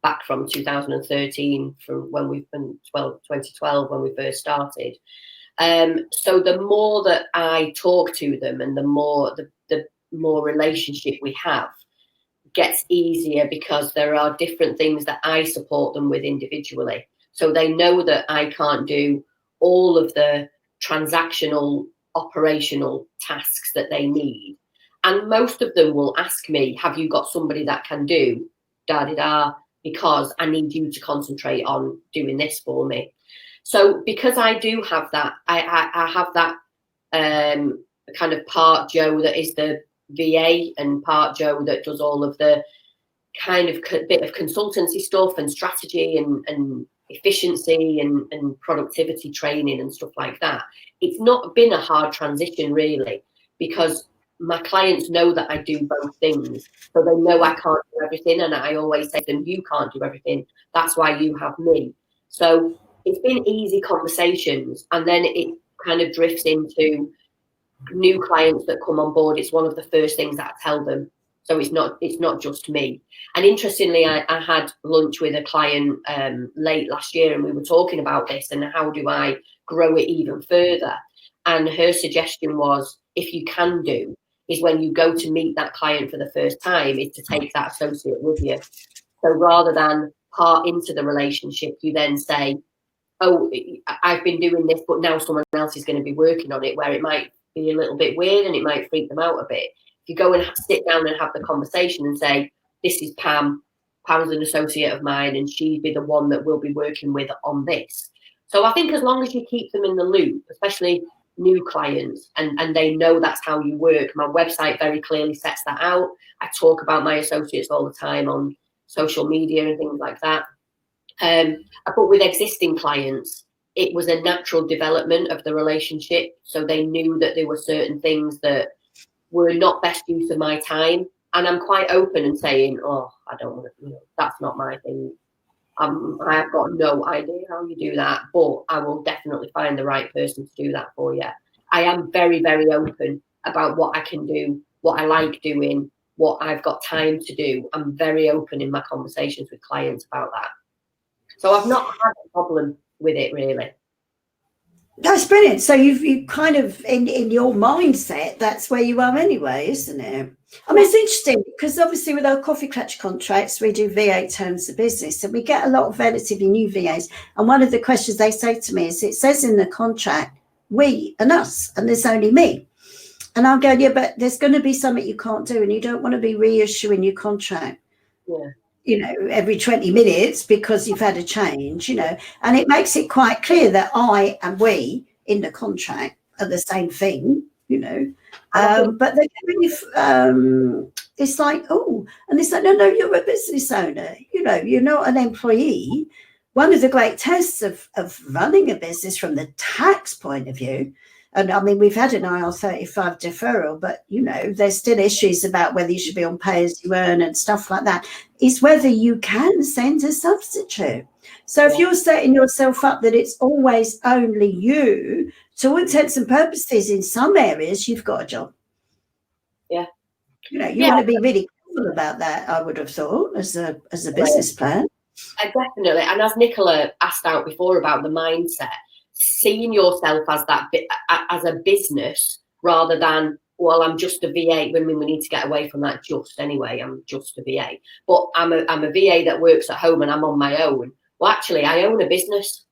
back from 2013, from when we've been 2012 when we first started. So the more that I talk to them and the more relationship we have gets easier, because there are different things that I support them with individually. So they know that I can't do all of the transactional operational tasks that they need. And most of them will ask me, have you got somebody that can do da-da-da, because I need you to concentrate on doing this for me. So because I do have that, I have that kind of part Joe that is the VA and part Joe that does all of the kind of bit of consultancy stuff and strategy and efficiency and productivity training and stuff like that. It's not been a hard transition really, because my clients know that I do both things. So they know I can't do everything. And I always say to them, you can't do everything. That's why you have me. So it's been easy conversations. And then it kind of drifts into new clients that come on board. It's one of the first things that I tell them. So it's not just me. And interestingly, I had lunch with a client late last year, and we were talking about this and how do I grow it even further. And her suggestion was, if you can do, is when you go to meet that client for the first time, is to take that associate with you. So rather than part into the relationship, you then say, oh, I've been doing this, but now someone else is going to be working on it, where it might be a little bit weird and it might freak them out a bit. If you go and sit down and have the conversation and say, this is Pam, Pam's an associate of mine, and she'd be the one that we'll be working with on this. So I think as long as you keep them in the loop, especially new clients, and they know that's how you work. My website very clearly sets that out. I talk about my associates all the time on social media and things like that. But with existing clients, it was a natural development of the relationship. So they knew that there were certain things that were not best use of my time. And I'm quite open and saying, oh, I don't want to, that's not my thing. I've got no idea how you do that, but I will definitely find the right person to do that for you. I am very, very open about what I can do, what I like doing, what I've got time to do. I'm very open in my conversations with clients about that. So I've not had a problem with it, really. That's brilliant. So you kind of, in your mindset, that's where you are anyway, isn't it? I mean, it's interesting because obviously with our KoffeeKlatch contracts, we do VA terms of business, and we get a lot of relatively new VAs. And one of the questions they say to me is, it says in the contract, we and us, and there's only me. And I'm going, yeah, but there's going to be something you can't do, and you don't want to be reissuing your contract. Yeah. Every 20 minutes because you've had a change, and it makes it quite clear that I and we in the contract are the same thing, but they it's like, oh, and it's like, no, you're a business owner, you're not an employee. One of the great tests of running a business from the tax point of view, and I mean, we've had an IR35 deferral, but, there's still issues about whether you should be on pay as you earn and stuff like that, is whether you can send a substitute. So if you're setting yourself up that it's always only you, to all intents and purposes, in some areas, you've got a job. Yeah. You want to be really thoughtful about that, I would have thought, as a business plan. Definitely. And as Nicola asked out before about the mindset, seeing yourself as as a business rather than, well, I'm just a VA. Women, we need to get away from that just anyway. I'm just a VA. But I'm a VA that works at home and I'm on my own. Well, actually, I own a business.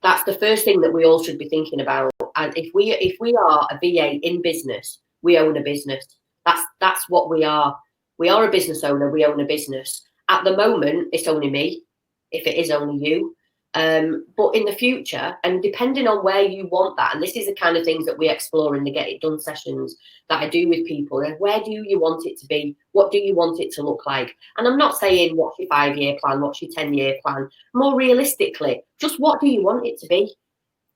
That's the first thing that we all should be thinking about. And if we are a VA in business, we own a business. That's what we are. We are a business owner. We own a business. At the moment, it's only me, if it is only you. But in the future, and depending on where you want that, and this is the kind of things that we explore in the Get It Done sessions that I do with people, and where do you want it to be? What do you want it to look like? And I'm not saying what's your 5-year plan, what's your 10-year plan. More realistically, just what do you want it to be?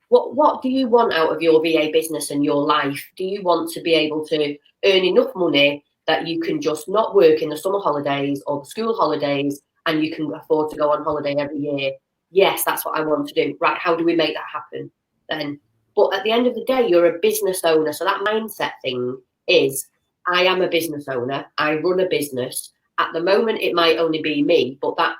What do you want out of your VA business and your life? Do you want to be able to earn enough money that you can just not work in the summer holidays or the school holidays and you can afford to go on holiday every year? Yes, that's what I want to do. Right, how do we make that happen then? But at the end of the day, you're a business owner. So that mindset thing is, I am a business owner. I run a business. At the moment, it might only be me, but that,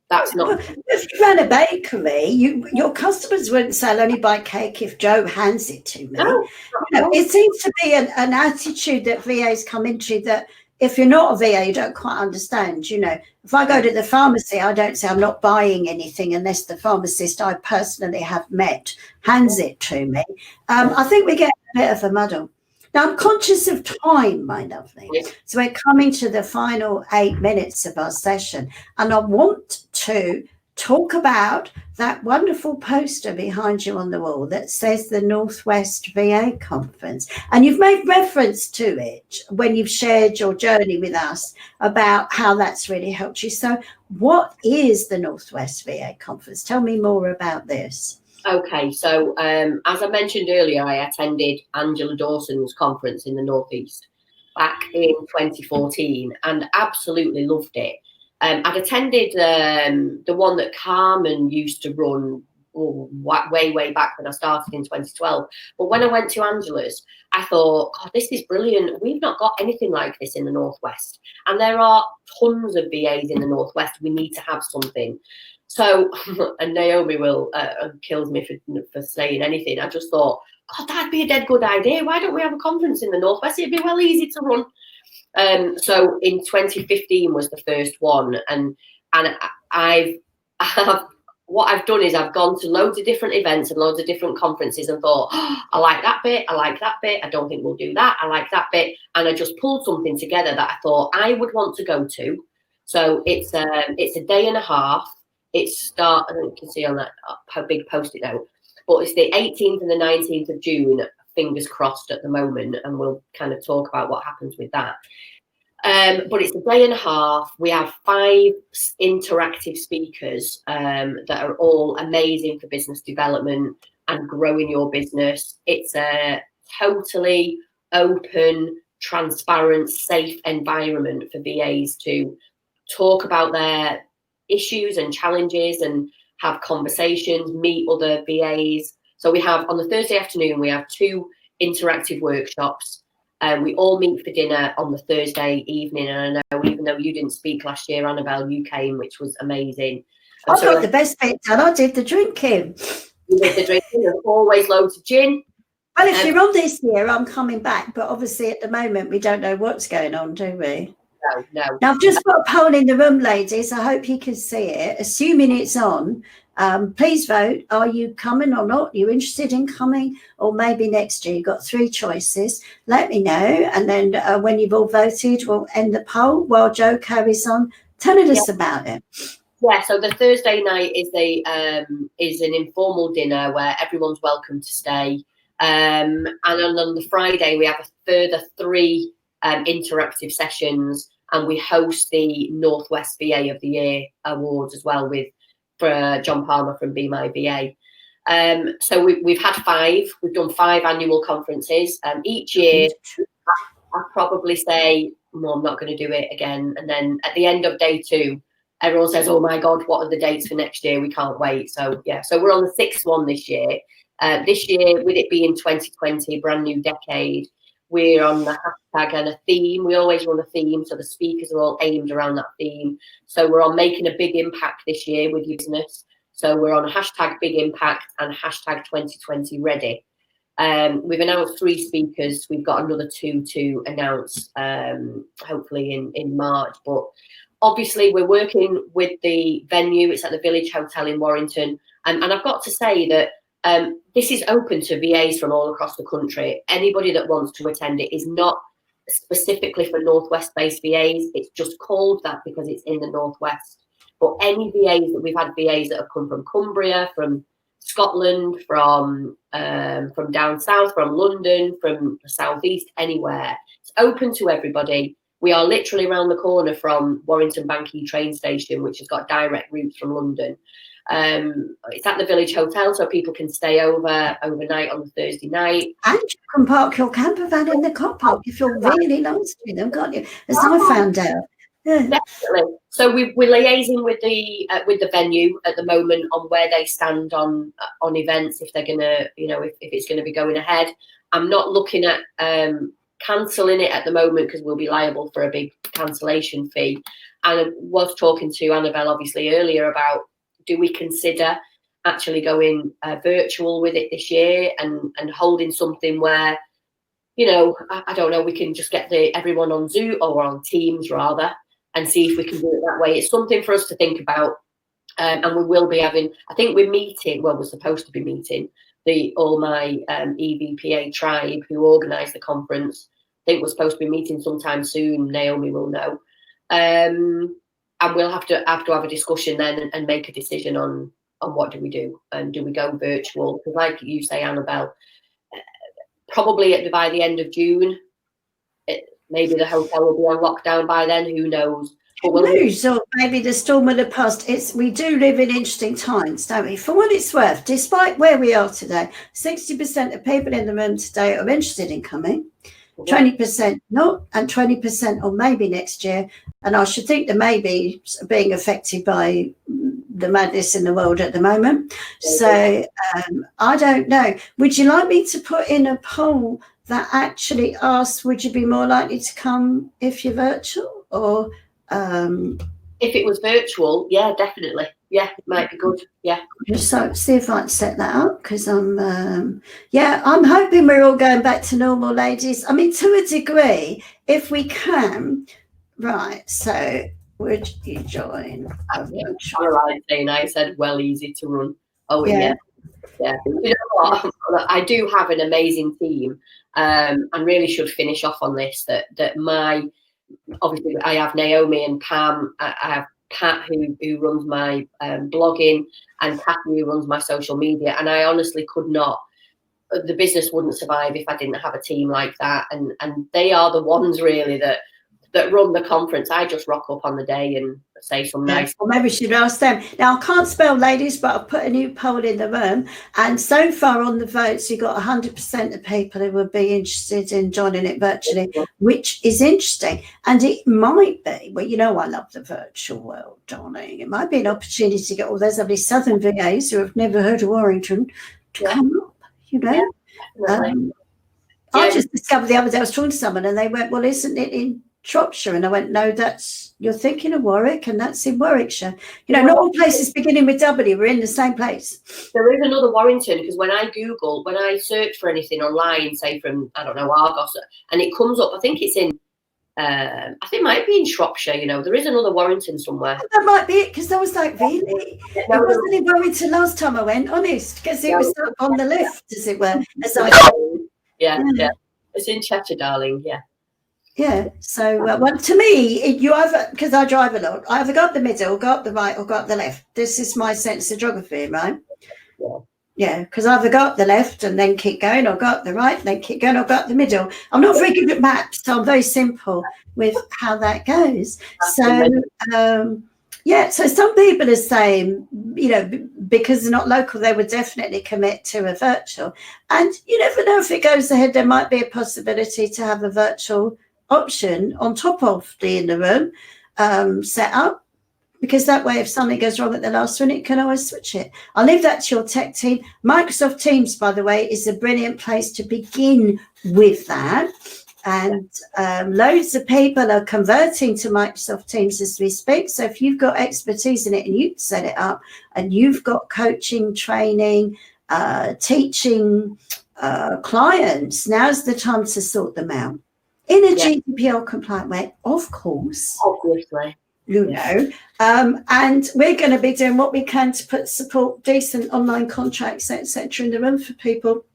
that's not. If you ran a bakery, your customers wouldn't say, I'll only buy cake if Joe hands it to me. No. It seems to be an attitude that VAs come into, that if you're not a VA, you don't quite understand. If I go to the pharmacy, I don't say I'm not buying anything unless the pharmacist I personally have met hands it to me. I think we get a bit of a muddle. Now, I'm conscious of time, my lovely. So we're coming to the final 8 minutes of our session, and I want to talk about that wonderful poster behind you on the wall that says the Northwest VA Conference. And you've made reference to it when you've shared your journey with us about how that's really helped you. So what is the Northwest VA Conference? Tell me more about this. Okay, so as I mentioned earlier, I attended Angela Dawson's conference in the Northeast back in 2014 and absolutely loved it. I'd attended the one that Carmen used to run way back when I started in 2012. But when I went to Angela's, I thought, God, this is brilliant. We've not got anything like this in the Northwest. And there are tons of VAs in the Northwest. We need to have something. So, and Naomi will kills me for saying anything. I just thought, God, that'd be a dead good idea. Why don't we have a conference in the Northwest? It'd be well easy to run. So in 2015 was the first one, and what I've done is I've gone to loads of different events and loads of different conferences and thought, oh, I like that bit, I like that bit, I don't think we'll do that, I like that bit, and I just pulled something together that I thought I would want to go to. So it's a day and a half. I don't know if you can see on that big post-it note, but it's the 18th and the 19th of June. Fingers crossed at the moment, and we'll kind of talk about what happens with that. But it's a day and a half. We have 5 interactive speakers that are all amazing for business development and growing your business. It's a totally open, transparent, safe environment for VAs to talk about their issues and challenges and have conversations, meet other VAs. So we have, on the Thursday afternoon, we have 2 interactive workshops. We all meet for dinner on the Thursday evening. And I know, even though you didn't speak last year, Annabel, you came, which was amazing. And I got the best bit done. I did the drinking. You did the drinking. There's always loads of gin. Well, if you're on this year, I'm coming back. But obviously, at the moment, we don't know what's going on, do we? No. Now, I've just put a poll in the room, ladies. I hope you can see it. Assuming it's on, please vote. Are you coming or not? Are you interested in coming? Or maybe next year? You've got 3 choices. Let me know. And then when you've all voted, we'll end the poll while Joe carries on telling us about it. Yeah, so the Thursday night is an informal dinner where everyone's welcome to stay. And on the Friday, we have a further 3 interactive sessions, and we host the Northwest VA of the Year Awards as well for John Palmer from Be My VA. So we've had 5. We've done 5 annual conferences. Each year, I'd probably say, no, I'm not going to do it again. And then at the end of day 2, everyone says, oh my God, what are the dates for next year? We can't wait. So yeah, so we're on the 6th one this year. This year, with it being 2020, brand new decade, we're on the hashtag and a theme. We always run a theme, so the speakers are all aimed around that theme. So we're on making a big impact this year with your business. So we're on a hashtag big impact and hashtag 2020 ready. We've announced 3 speakers. We've got another 2 to announce, hopefully in March. But obviously, we're working with the venue. It's at the Village Hotel in Warrington. And I've got to say that this is open to VAs from all across the country. Anybody that wants to attend it is not specifically for Northwest-based VAs. It's just called that because it's in the Northwest. But any VAs that we've had VAs that have come from Cumbria, from Scotland, from down south, from London, from the southeast, anywhere. It's open to everybody. We are literally around the corner from Warrington Banquet train station, which has got direct routes from London. It's at the Village Hotel, so people can stay overnight on the Thursday night. And you can park your camper van in the car park if you're really nice to them, can't you? As I found out. Yeah. Definitely. So we're liaising with the venue at the moment on where they stand on events, if they're gonna, if it's gonna be going ahead. I'm not looking at cancelling it at the moment because we'll be liable for a big cancellation fee. And I was talking to Annabel obviously earlier about, do we consider actually going virtual with it this year and holding something where, I don't know, we can just get everyone on Zoom or on Teams rather, and see if we can do it that way. It's something for us to think about. And we will be having, I think we're supposed to be meeting all my EVPA tribe who organised the conference. I think we're supposed to be meeting sometime soon. Naomi will know. And we'll have to have a discussion then and make a decision on what do we do, and do we go virtual? Because like you say, Annabel, probably by the end of June, maybe the hotel will be on lockdown by then. Who knows? But or maybe the storm will have passed. We do live in interesting times, don't we? For what it's worth, despite where we are today, 60% of people in the room today are interested in coming. 20% not, and 20% or maybe next year. And I should think that maybe being affected by the madness in the world at the moment. So I don't know. Would you like me to put in a poll that actually asks, would you be more likely to come if you're virtual? Or if it was virtual, yeah, definitely. Yeah, it might be good. Yeah. So see if I can set that up, because I'm hoping we're all going back to normal, ladies. I mean, to a degree, if we can. Right. So would you join? Caroline saying I said easy to run. Oh yeah. Yeah. You know what? I do have an amazing team, and really should finish off on this. Obviously I have Naomi and Pam. I have Pat who runs my blogging, and Kathy who runs my social media. And I honestly could not. The business wouldn't survive if I didn't have a team like that. And they are the ones really that run the conference. I just rock up on the day and say some nice. Well, maybe we should ask them. Now, I can't spell, ladies, but I've put a new poll in the room. And so far on the votes, you got 100% of people who would be interested in joining it virtually, which is interesting. And it might be, I love the virtual world, darling. It might be an opportunity to get all those lovely Southern VAs who have never heard of Warrington to come up, I just discovered the other day, I was talking to someone and they went, well, isn't it in Shropshire? And I went, no, you're thinking of Warwick, and that's in Warwickshire. Not all places beginning with W, we're in the same place. There is another Warrington, because when I search for anything online, say from, I don't know, Argos, and it comes up, I think it's in, I think it might be in Shropshire, there is another Warrington somewhere. That might be it, because I was like, really? It wasn't in Warrington last time I went, honest, because it was up on the left, as it were. Yeah. It's in Cheshire, darling, yeah. Yeah, so to me, you either, because I drive a lot, I either go up the middle, go up the right, or go up the left. This is my sense of geography, right? Yeah, because I either go up the left and then keep going, or go up the right and then keep going, or go up the middle. I'm not very good at maps, so I'm very simple with how that goes. So, so some people are saying, because they're not local, they would definitely commit to a virtual. And you never know, if it goes ahead, there might be a possibility to have a virtual option on top of the in the room set up. because that way, if something goes wrong at the last minute, you can always switch it. I'll leave that to your tech team. Microsoft Teams, by the way, is a brilliant place to begin with that. And loads of people are converting to Microsoft Teams as we speak. So if you've got expertise in it and you set it up, and you've got coaching, training, teaching clients, now's the time to sort them out in a GDPR compliant way, of course. Obviously. You know, and we're going to be doing what we can to support decent online contracts, etc., in the room for people.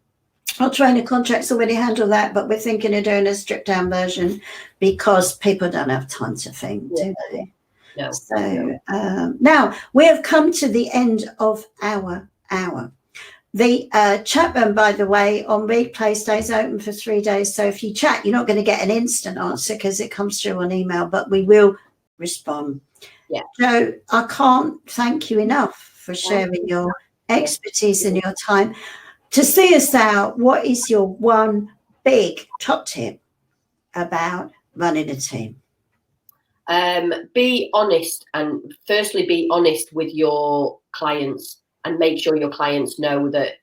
Our trainer contracts already handle that, but we're thinking of doing a stripped down version because people don't have time to think, do they? No. So now we have come to the end of our hour. The chat room, by the way, on replay stays open for 3 days. So if you chat, you're not going to get an instant answer because it comes through on email, but we will respond. Yeah. So I can't thank you enough for sharing your expertise and your time. To see us out, what is your one big top tip about running a team? Be honest, and firstly, be honest with your clients and make sure your clients know that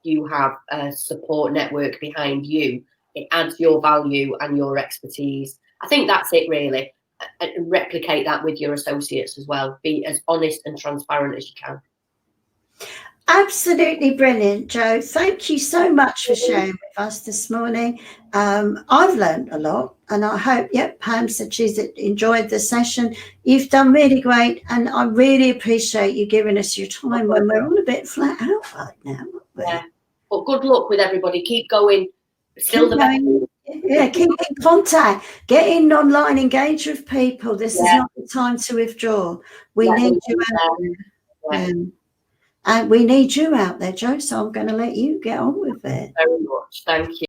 you have a support network behind you. It adds your value and your expertise. I think that's it, really. Replicate that with your associates as well. Be as honest and transparent as you can. Absolutely brilliant, Jo. Thank you so much for sharing with us this morning. I've learned a lot, and I hope, Pam said she's enjoyed the session. You've done really great, and I really appreciate you giving us your time when we're all a bit flat out right now. Yeah. Well, good luck with everybody. Keep going. Still the best. Yeah, keep in contact. Get in online, engage with people. This is not the time to withdraw. We need you out there. And we need you out there, Jo, so I'm going to let you get on with it. Very much. Thank you.